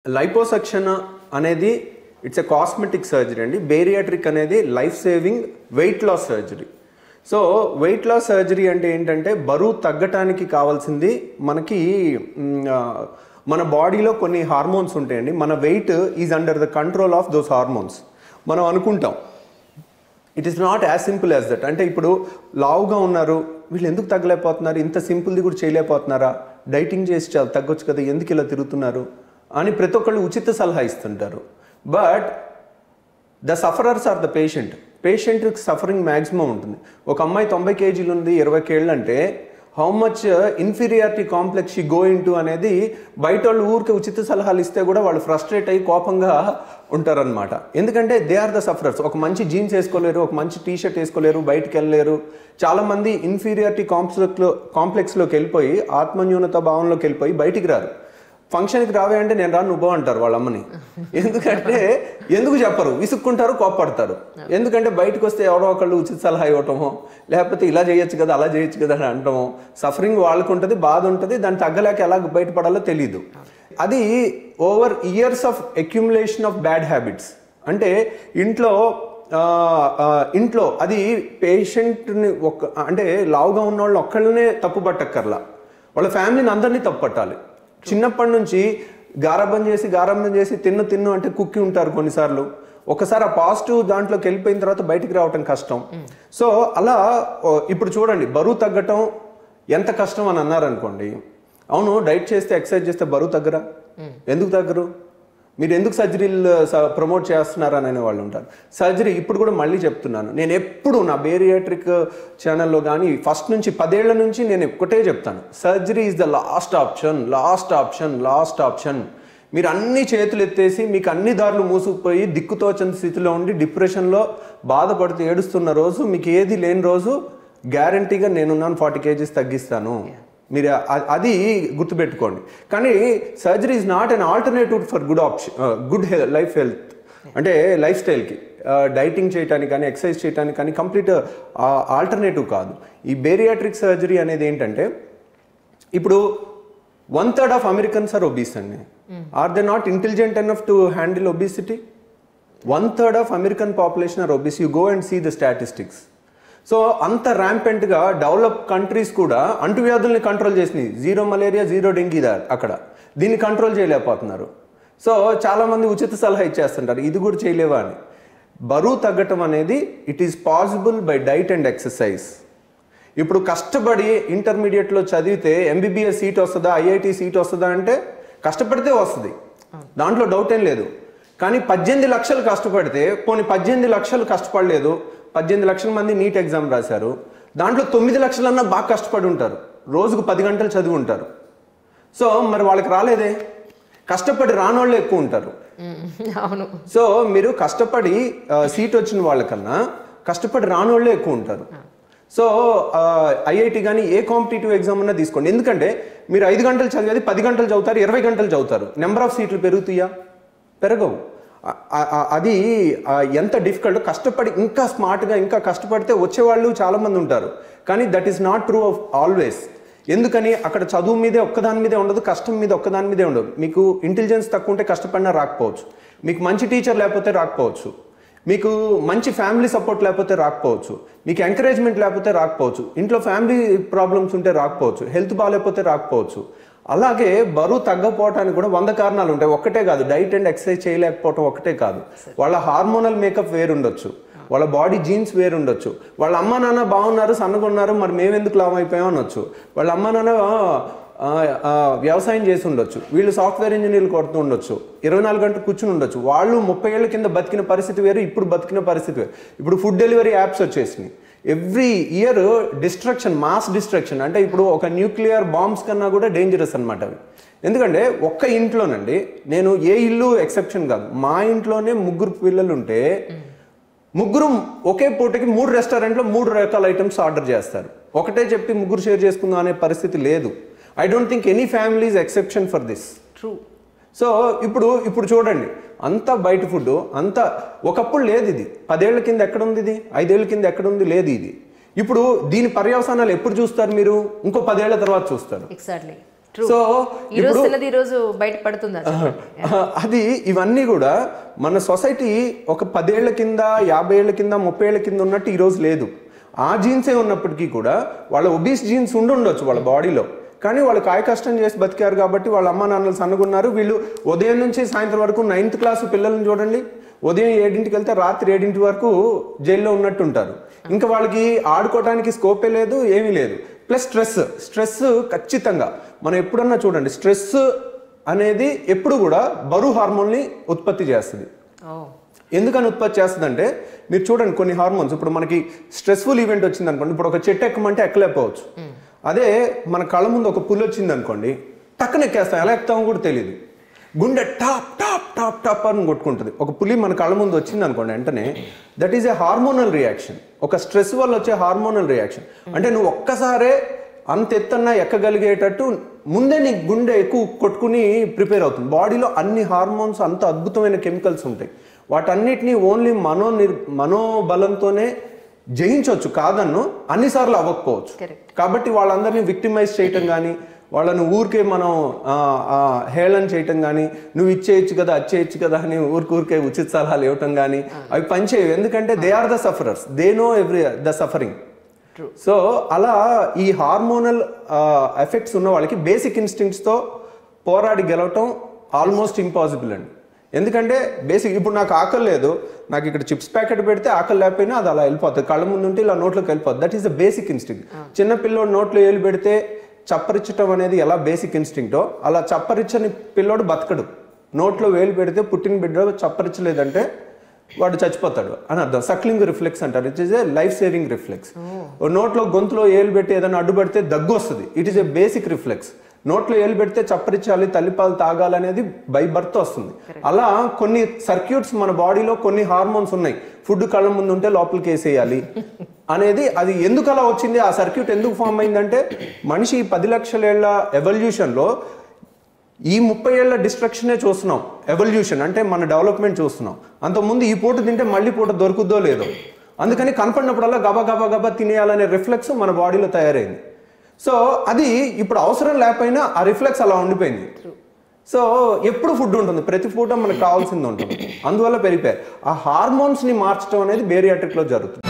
Liposuction అనేది it's a cosmetic surgery అండి. Bariatric అనేది life saving weight loss surgery. So weight loss surgery అంటే ఏంటంటే బరువు తగ్గటానికి కావాల్సింది మనకి మన బాడీలో కొన్ని హార్మోన్స్ ఉంటాయండి. మన weight is under the control of those hormones. మనం అనుకుంటాం it is not as simple as that. అంటే ఇప్పుడు లావుగా ఉన్నారు, వీళ్ళు ఎందుకు తగ్గలేకపోతున్నారు, ఇంత సింపుల్ది కూడా చేయలేకపోతున్నారా, డైటింగ్ చేసి చాలా తగ్గొచ్చు కదా, ఎందుకు ఇలా తిరుగుతున్నారు అని ప్రతి ఒక్కళ్ళు ఉచిత సలహా ఇస్తుంటారు. But the sufferers are the patient. పేషెంట్కి సఫరింగ్ మ్యాక్సిమం ఉంటుంది. ఒక అమ్మాయి 90 కేజీలు ఉంది, 20 కేళ్ళు అంటే how much inferiority complex she go in to అనేది బయట వాళ్ళు ఊరికి ఉచిత సలహాలు ఇస్తే కూడా వాళ్ళు ఫ్రస్ట్రేట్ అయ్యి కోపంగా ఉంటారనమాట. ఎందుకంటే దే ఆర్ ద సఫరర్స్. ఒక మంచి జీన్స్ వేసుకోలేరు, ఒక మంచి టీ షర్ట్ వేసుకోలేరు, బయటికి వెళ్ళలేరు. చాలామంది ఇన్ఫీరియారిటీ కాంప్లెక్స్లోకి వెళ్ళిపోయి ఆత్మన్యూనత భావంలోకి వెళ్ళిపోయి బయటికి రారు. ఫంక్షన్కి రావే అంటే నేను రాను నువ్వు అంటారు వాళ్ళ అమ్మని. ఎందుకంటే ఎందుకు చెప్పరు, విసుక్కుంటారు, కోప్పడతారు. ఎందుకంటే బయటకు వస్తే ఎవరో ఒకళ్ళు ఉచిత సలహా ఇవ్వటమో, లేకపోతే ఇలా చేయొచ్చు కదా అలా చేయొచ్చు కదా అని అంటాము. సఫరింగ్ వాళ్ళకు ఉంటుంది, బాధ ఉంటుంది, దాన్ని తగ్గలేక ఎలా బయటపడాలో తెలీదు. అది over years of accumulation of bad habits. అంటే ఇంట్లో అది పేషెంట్ని అంటే లావుగా ఉన్న వాళ్ళు ఒక్కళ్ళనే తప్పు పట్టక్కర్లా, వాళ్ళ ఫ్యామిలీని అందరినీ తప్పు పట్టాలి. చిన్నప్పటి నుంచి గారాబం చేసి తిన్ను అంటే కుక్కి ఉంటారు కొన్నిసార్లు. ఒకసారి ఆ పాజిటివ్ దాంట్లోకి వెళ్ళిపోయిన తర్వాత బయటికి రావటం కష్టం. సో అలా ఇప్పుడు చూడండి, బరువు తగ్గటం ఎంత కష్టం అని అన్నారనుకోండి. అవును, డైట్ చేస్తే ఎక్సర్సైజ్ చేస్తే బరువు తగ్గరా? ఎందుకు తగ్గరు? మీరు ఎందుకు సర్జరీలు ప్రమోట్ చేస్తున్నారని అనే వాళ్ళు ఉంటారు. సర్జరీ ఇప్పుడు కూడా మళ్ళీ చెప్తున్నాను, నేను ఎప్పుడు నా బేరియాట్రిక్ ఛానల్లో కానీ ఫస్ట్ నుంచి 10 ఏళ్ల నుంచి నేను ఒక్కటే చెప్తాను, surgery is the last option. మీరు అన్ని చేతులు ఎత్తేసి మీకు అన్ని దారులు మూసుకుపోయి దిక్కుతోచని స్థితిలో ఉండి డిప్రెషన్లో బాధపడుతూ ఏడుస్తున్న రోజు, మీకు ఏది లేని రోజు గ్యారంటీగా నేనున్నాను 40 కేజీస్ తగ్గిస్తాను. మీరు అది గుర్తుపెట్టుకోండి. కానీ surgery is not an alternative for good life health. అంటే లైఫ్ స్టైల్కి డైటింగ్ చేయడానికి కానీ ఎక్సర్సైజ్ చేయడానికి కానీ కంప్లీట్ ఆల్టర్నేటివ్ కాదు. ఈ బేరియాట్రిక్ సర్జరీ అనేది ఏంటంటే, ఇప్పుడు 1/3 ఆఫ్ అమెరికన్స్ ఆర్ ఒబీస్ అండి. Are they not intelligent enough to handle obesity? 1/3 of American population are obese. You go and see the statistics. So అంత ర్యాంపెంట్గా డెవలప్ కంట్రీస్ కూడా అంటువ్యాధుల్ని కంట్రోల్ చేసినాయి. 0 మలేరియా 0 డెంగీ అక్కడ. దీన్ని కంట్రోల్ చేయలేకపోతున్నారు. సో చాలామంది ఉచిత సలహా ఇచ్చేస్తుంటారు, ఇది కూడా చేయలేవా అని. బరువు తగ్గటం అనేది it is possible by diet and exercise. ఇప్పుడు కష్టపడి ఇంటర్మీడియట్లో చదివితే MBBS సీట్ వస్తుందా, IIT సీట్ వస్తుందా అంటే కష్టపడితే వస్తుంది, దాంట్లో డౌట్ ఏం లేదు. కానీ 18 లక్షలు కష్టపడితే, పోనీ 18 లక్షలు కష్టపడలేదు, 18 లక్షల మంది నీట్ ఎగ్జామ్ రాశారు, దాంట్లో 9 లక్షలన్నా బాగా కష్టపడి ఉంటారు, రోజుకు 10 గంటలు చదివి ఉంటారు. సో మరి వాళ్ళకి రాలేదే, కష్టపడి రానోళ్ళే ఎక్కువ ఉంటారు. అవును. సో మీరు కష్టపడి సీట్ వచ్చిన వాళ్ళకన్నా కష్టపడి రానోళ్ళే ఎక్కువ ఉంటారు. సో IIT కానీ ఏ కాంపిటేటివ్ ఎగ్జామ్ అన్నా తీసుకోండి. ఎందుకంటే మీరు 5 గంటలు చదివేది 10 గంటలు చదువుతారు, 20 గంటలు చదువుతారు. నెంబర్ ఆఫ్ సీట్లు పెరుగుతాయా? పెరగవు. అది ఎంత డిఫికల్ట్. కష్టపడి ఇంకా స్మార్ట్గా ఇంకా కష్టపడితే వచ్చేవాళ్ళు చాలామంది ఉంటారు. కానీ that is not true of always. ఎందుకని? అక్కడ చదువు మీదే ఒక్కదాని మీదే ఉండదు, కష్టం మీద ఒక్కదాని మీదే ఉండదు. మీకు ఇంటెలిజెన్స్ తక్కువ ఉంటే కష్టపడినా రాకపోవచ్చు, మీకు మంచి టీచర్ లేకపోతే రాకపోవచ్చు, మీకు మంచి ఫ్యామిలీ సపోర్ట్ లేకపోతే రాకపోవచ్చు, మీకు ఎంకరేజ్మెంట్ లేకపోతే రాకపోవచ్చు, ఇంట్లో ఫ్యామిలీ ప్రాబ్లమ్స్ ఉంటే రాకపోవచ్చు, హెల్త్ బాగాలేకపోతే రాకపోవచ్చు. అలాగే బరువు తగ్గపోవటానికి కూడా 100 కారణాలు ఉంటాయి. ఒక్కటే కాదు, డైట్ అండ్ ఎక్సర్సైజ్ చేయలేకపోవటం ఒక్కటే కాదు. వాళ్ళ హార్మోనల్ మేకప్ వేరు ఉండొచ్చు, వాళ్ళ బాడీ జీన్స్ వేరు ఉండొచ్చు, వాళ్ళ అమ్మ నాన్న బాగున్నారు సన్నగా ఉన్నారు మరి మేమెందుకు లాభం అయిపోయాం అనొచ్చు, వాళ్ళ అమ్మ నాన్న వ్యవసాయం చేసి ఉండొచ్చు, వీళ్ళు సాఫ్ట్వేర్ ఇంజనీర్లు కొడుతూ ఉండొచ్చు, 24 గంటలు కూర్చుని ఉండొచ్చు. వాళ్ళు 30 ఏళ్ళ కింద బతికిన పరిస్థితి వేరు, ఇప్పుడు బతికిన పరిస్థితి వేరు. ఇప్పుడు ఫుడ్ డెలివరీ యాప్స్ వచ్చేసినాయి. Every year destruction, mass destruction. అంటే ఇప్పుడు ఒక న్యూక్లియర్ బాంబ్స్ కన్నా కూడా డేంజరస్ అనమాట అవి. ఎందుకంటే ఒక్క ఇంట్లోనండి, నేను ఏ ఇల్లు ఎక్సెప్షన్ కాదు, మా ఇంట్లోనే 3 పిల్లలు ఉంటే 3 ఒకే పూటకి 3 రెస్టారెంట్లో 3 రకాల ఐటమ్స్ ఆర్డర్ చేస్తారు. ఒకటే చెప్పి 3 షేర్ చేసుకుందాం అనే పరిస్థితి లేదు. I don't think any family is exception for this. True. So ఇప్పుడు చూడండి, అంతా బయట ఫుడ్, అంతా ఒకప్పుడు లేదు. ఇది 10 ఏళ్ల కింద ఎక్కడుంది, ఇది 5 ఏళ్ల కింద ఎక్కడుంది, లేదు ఇది. ఇప్పుడు దీని పర్యవసానాలు ఎప్పుడు చూస్తారు మీరు? ఇంకో 10 ఏళ్ల తర్వాత చూస్తారు. ఎగ్జాక్ట్లీ. సో ఈ రోజు తిన్నది ఈ రోజు బయట పడుతుందా? అది ఇవన్నీ కూడా మన సొసైటీ ఒక 10 ఏళ్ల కింద 50 ఏళ్ల కింద 30 ఏళ్ల కింద ఉన్నట్టు ఈరోజు లేదు. ఆ జీన్సే ఉన్నప్పటికీ కూడా వాళ్ళ ఒబీస్ జీన్స్ ఉండొచ్చు వాళ్ళ బాడీలో, కానీ వాళ్ళు కాయ కష్టం చేసి బతికారు కాబట్టి వాళ్ళ అమ్మ నాన్నలు సన్నగున్నారు. వీళ్ళు ఉదయం నుంచి సాయంత్రం వరకు 9th క్లాస్ పిల్లల్ని చూడండి, ఉదయం 7ంటికి వెళ్తే రాత్రి 7ంటి వరకు జైల్లో ఉన్నట్టు ఉంటారు. ఇంకా వాళ్ళకి ఆడుకోవడానికి స్కోపే లేదు, ఏమీ లేదు. ప్లస్ స్ట్రెస్ ఖచ్చితంగా మనం ఎప్పుడన్నా చూడండి, స్ట్రెస్ అనేది ఎప్పుడు కూడా బరువు హార్మోన్ని ఉత్పత్తి చేస్తుంది. ఎందుకని ఉత్పత్తి చేస్తుందంటే మీరు చూడండి కొన్ని హార్మోన్స్, ఇప్పుడు మనకి స్ట్రెస్ఫుల్ ఈవెంట్ వచ్చింది అనుకోండి, ఇప్పుడు ఒక చెట్టు ఎక్కమంటే ఎక్కలేకపోవచ్చు. అదే మన కళ్ళ ముందు ఒక పులి వచ్చింది అనుకోండి, టక్కన ఎక్కేస్తాం, ఎలా ఎక్కుతామో కూడా తెలియదు. గుండె టాప్ టాప్ టాప్ టాప్ అని కొట్టుకుంటుంది. ఒక పులి మన కళ్ళ ముందు వచ్చింది అనుకోండి, వెంటనే that is a hormonal reaction, ఒక స్ట్రెస్ వల్ల వచ్చే హార్మోనల్ రియాక్షన్. అంటే నువ్వు ఒక్కసారే అంత ఎత్తన్నా ఎక్కగలిగేటట్టు ముందే నీ గుండె ఎక్కువ కొట్టుకుని ప్రిపేర్ అవుతుంది. బాడీలో అన్ని హార్మోన్స్, అంత అద్భుతమైన కెమికల్స్ ఉంటాయి. వాటన్నిటినీ ఓన్లీ మనోబలంతోనే జయించవచ్చు, కాదన్ను అన్నిసార్లు అవ్వకపోవచ్చు. కాబట్టి వాళ్ళందరినీ విక్టిమైజ్ చేయటం కానీ, వాళ్ళని ఊరికే మనం హేళన చేయటం కానీ, నువ్వు ఇచ్చేయచ్చు కదా అది చేయొచ్చు కదా అని ఊరికే ఉచిత సలహాలు ఇవ్వటం కానీ అవి పనిచేయవు. ఎందుకంటే they are the sufferers, they know the suffering. So అలా ఈ హార్మోనల్ ఎఫెక్ట్స్ ఉన్న వాళ్ళకి బేసిక్ ఇన్స్టింక్ట్స్తో పోరాడి గెలవటం ఆల్మోస్ట్ ఇంపాసిబుల్ అండి. ఎందుకంటే బేసిక్ ఇప్పుడు నాకు ఆకలి లేదు, నాకు ఇక్కడ చిప్స్ ప్యాకెట్ పెడితే ఆకలి లేకపోయినా అది అలా వెళ్ళిపోతుంది, కళ్ళ ముందు ఉంటే ఇలా నోట్లోకి వెళ్ళిపోతుంది. That is the basic instinct. చిన్న పిల్లోడు నోట్లో ఏలు పెడితే చప్పరించటం అనేది ఎలా బేసిక్ ఇన్స్టింక్టో అలా చప్పరించని పిల్లోడు బతకడు. నోట్లో వేలు పెడితే పుట్టిన బిడ్డ చప్పరించలేదంటే వాడు చచ్చిపోతాడు అని అర్థం. సక్లింగ్ రిఫ్లెక్స్ అంటారు, it is a life saving reflex. నోట్లో గొంతులో ఏలు పెట్టి ఏదైనా అడ్డుపడితే దగ్గు వస్తుంది, it is a basic reflex. నోట్లో ఏలు పెడితే చప్పరించాలి, తల్లిపాలు తాగాలనేది బై బర్త్ వస్తుంది. అలా కొన్ని సర్క్యూట్స్ మన బాడీలో, కొన్ని హార్మోన్స్ ఉన్నాయి. ఫుడ్ కళ్ళ ముందు ఉంటే లోపలికి వేసేయాలి అనేది, అది ఎందుకు అలా వచ్చింది, ఆ సర్క్యూట్ ఎందుకు ఫామ్ అయిందంటే మనిషి 10 లక్షల ఏళ్ల ఎవల్యూషన్లో ఈ 30 ఏళ్ల డిస్ట్రక్షనే చూస్తున్నాం. ఎవల్యూషన్ అంటే మన డెవలప్మెంట్ చూస్తున్నాం. అంతకుముందు ఈ పూట తింటే మళ్ళీ పూట దొరుకుద్దో లేదో, అందుకని కనపడినప్పుడల్లా గబా గబా గబా తినేయాలనే రిఫ్లెక్స్ మన బాడీలో తయారైంది. సో అది ఇప్పుడు అవసరం లేకపోయినా ఆ రిఫ్లెక్స్ అలా ఉండిపోయింది. సో ఎప్పుడు ఫుడ్ ఉంటుంది, ప్రతి పూట మనకు కావాల్సింది ఉంటుంది, అందువల్ల పెరిగిపోయారు. ఆ హార్మోన్స్ని మార్చడం అనేది బేరియాట్రిక్లో జరుగుతుంది.